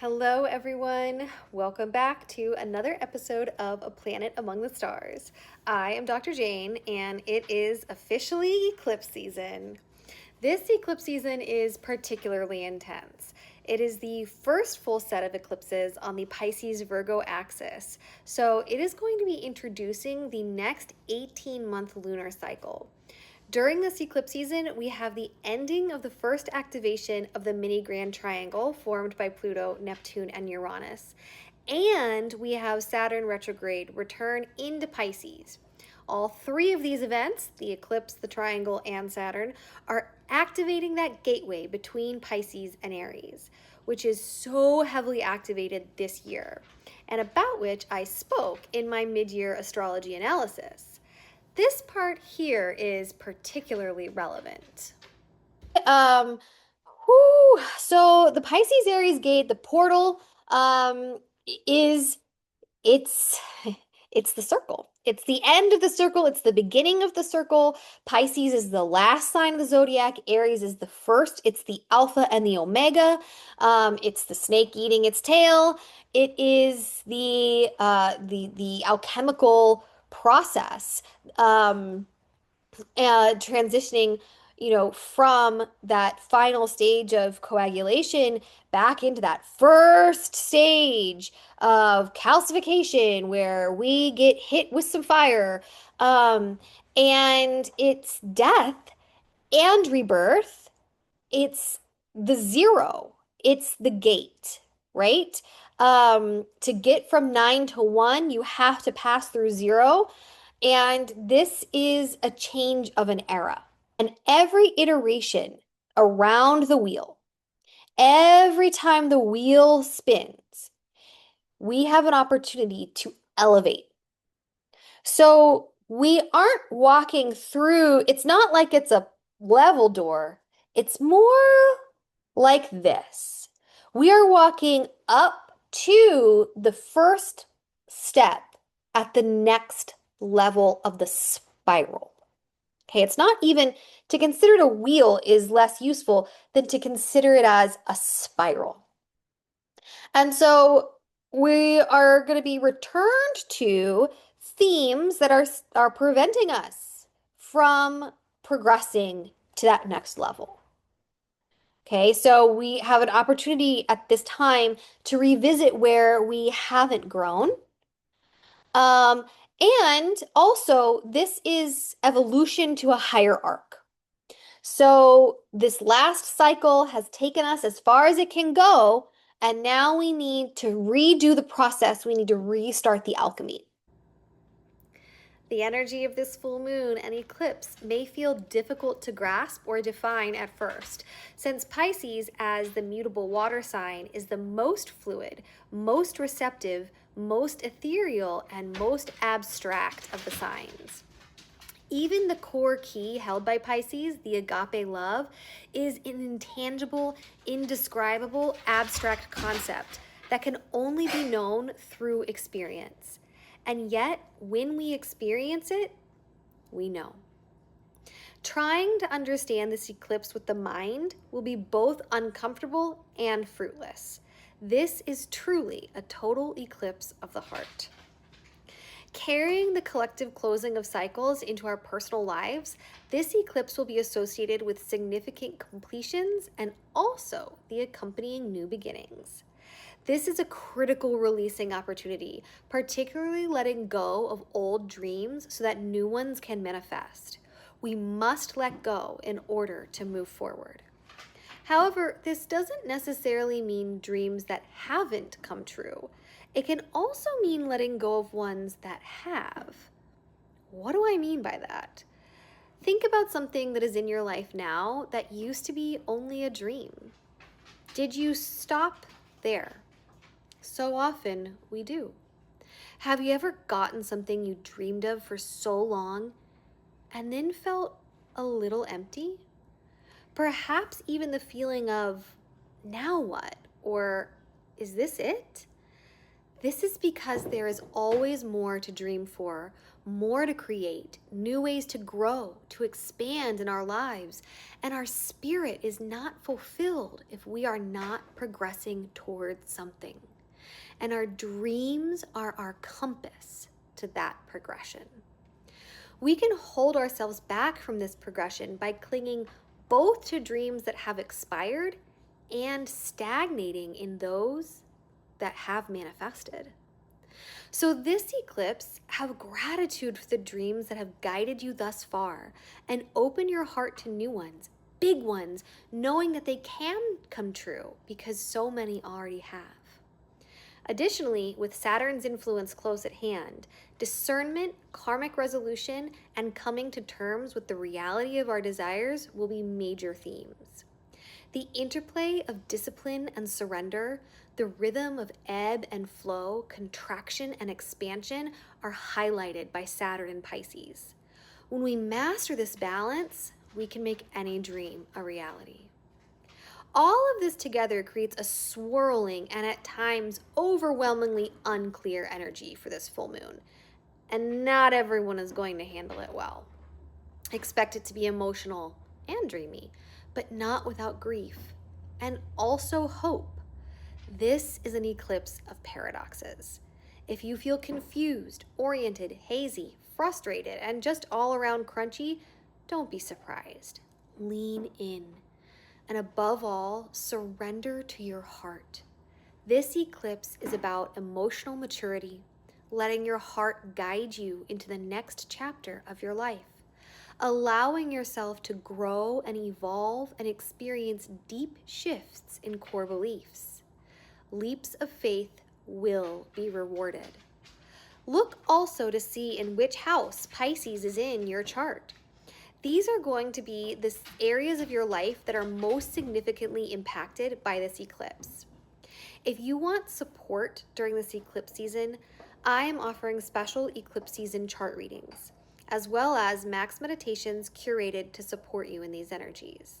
Hello, everyone. Welcome back to another episode of A Planet Among the Stars. I am Dr. Jane, and it is officially eclipse season. This eclipse season is particularly intense. It is the first full set of eclipses on the Pisces-Virgo axis, so it is going to be introducing the next 18-month lunar cycle. During this eclipse season, we have the ending of the first activation of the mini grand triangle formed by Pluto, Neptune, and Uranus. And we have Saturn retrograde return into Pisces. All three of these events, the eclipse, the triangle, and Saturn, are activating that gateway between Pisces and Aries, which is so heavily activated this year, and about which I spoke in my mid-year astrology analysis. This part here is particularly relevant. Um, so the Pisces-Aries gate, the portal, is it's it's the circle. It's the end of the circle. It's the beginning of the circle. Pisces is the last sign of the zodiac. Aries is the first. It's the alpha and the omega. It's the snake eating its tail. It is the alchemical process, transitioning, from that final stage of coagulation back into that first stage of calcification where we get hit with some fire. And it's death and rebirth. It's the zero. It's the gate, right? To get from 9 to 1, you have to pass through zero. And this is a change of an era. And every iteration around the wheel, every time the wheel spins, we have an opportunity to elevate. So we aren't walking through, it's not like it's a level door, it's more like this. We are walking up to the first step at the next level of the spiral. Okay, it's not even to consider it a wheel is less useful than to consider it as a spiral. And so we are going to be returned to themes that are preventing us from progressing to that next level. Okay, so we have an opportunity at this time to revisit where we haven't grown. Um, and also, this is evolution to a higher arc. So this last cycle has taken us as far as it can go, and now we need to redo the process. We need to restart the alchemy. The energy of this full moon and eclipse may feel difficult to grasp or define at first, since Pisces, as the mutable water sign, is the most fluid, most receptive, most ethereal, and most abstract of the signs. Even the core key held by Pisces, the agape love, is an intangible, indescribable, abstract concept that can only be known through experience. And yet, when we experience it, we know. Trying to understand this eclipse with the mind will be both uncomfortable and fruitless. This is truly a total eclipse of the heart. Carrying the collective closing of cycles into our personal lives, this eclipse will be associated with significant completions and also the accompanying new beginnings. This is a critical releasing opportunity, particularly letting go of old dreams so that new ones can manifest. We must let go in order to move forward. However, this doesn't necessarily mean dreams that haven't come true. It can also mean letting go of ones that have. What do I mean by that? Think about something that is in your life now that used to be only a dream. Did you stop there? So often we do. Have you ever gotten something you dreamed of for so long and then felt a little empty? Perhaps even the feeling of, now what? Or is this it? This is because there is always more to dream for, more to create, new ways to grow, to expand in our lives. And our spirit is not fulfilled if we are not progressing towards something. And our dreams are our compass to that progression. We can hold ourselves back from this progression by clinging both to dreams that have expired and stagnating in those that have manifested. So, this eclipse, have gratitude for the dreams that have guided you thus far and open your heart to new ones, big ones, knowing that they can come true because so many already have. Additionally, with Saturn's influence close at hand, discernment, karmic resolution, and coming to terms with the reality of our desires will be major themes. The interplay of discipline and surrender, the rhythm of ebb and flow, contraction and expansion are highlighted by Saturn in Pisces. When we master this balance, we can make any dream a reality. All of this together creates a swirling and at times overwhelmingly unclear energy for this full moon, and not everyone is going to handle it well. Expect it to be emotional and dreamy, but not without grief, and also hope. This is an eclipse of paradoxes. If you feel confused, oriented, hazy, frustrated, and just all around crunchy, don't be surprised. Lean in. And above all, surrender to your heart. This eclipse is about emotional maturity, letting your heart guide you into the next chapter of your life, allowing yourself to grow and evolve and experience deep shifts in core beliefs. Leaps of faith will be rewarded. Look also to see in which house Pisces is in your chart. These are going to be the areas of your life that are most significantly impacted by this eclipse. If you want support during this eclipse season, I am offering special eclipse season chart readings, as well as max meditations curated to support you in these energies.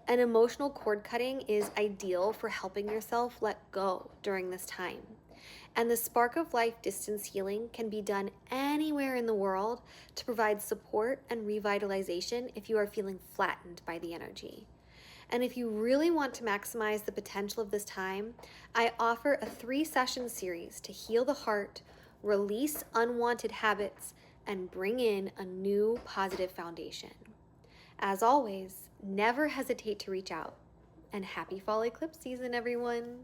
An emotional cord cutting is ideal for helping yourself let go during this time. And the Spark of Life distance healing can be done anywhere in the world to provide support and revitalization if you are feeling flattened by the energy. And if you really want to maximize the potential of this time, I offer a 3-session series to heal the heart, release unwanted habits, and bring in a new positive foundation. As always, never hesitate to reach out. And happy fall eclipse season, everyone!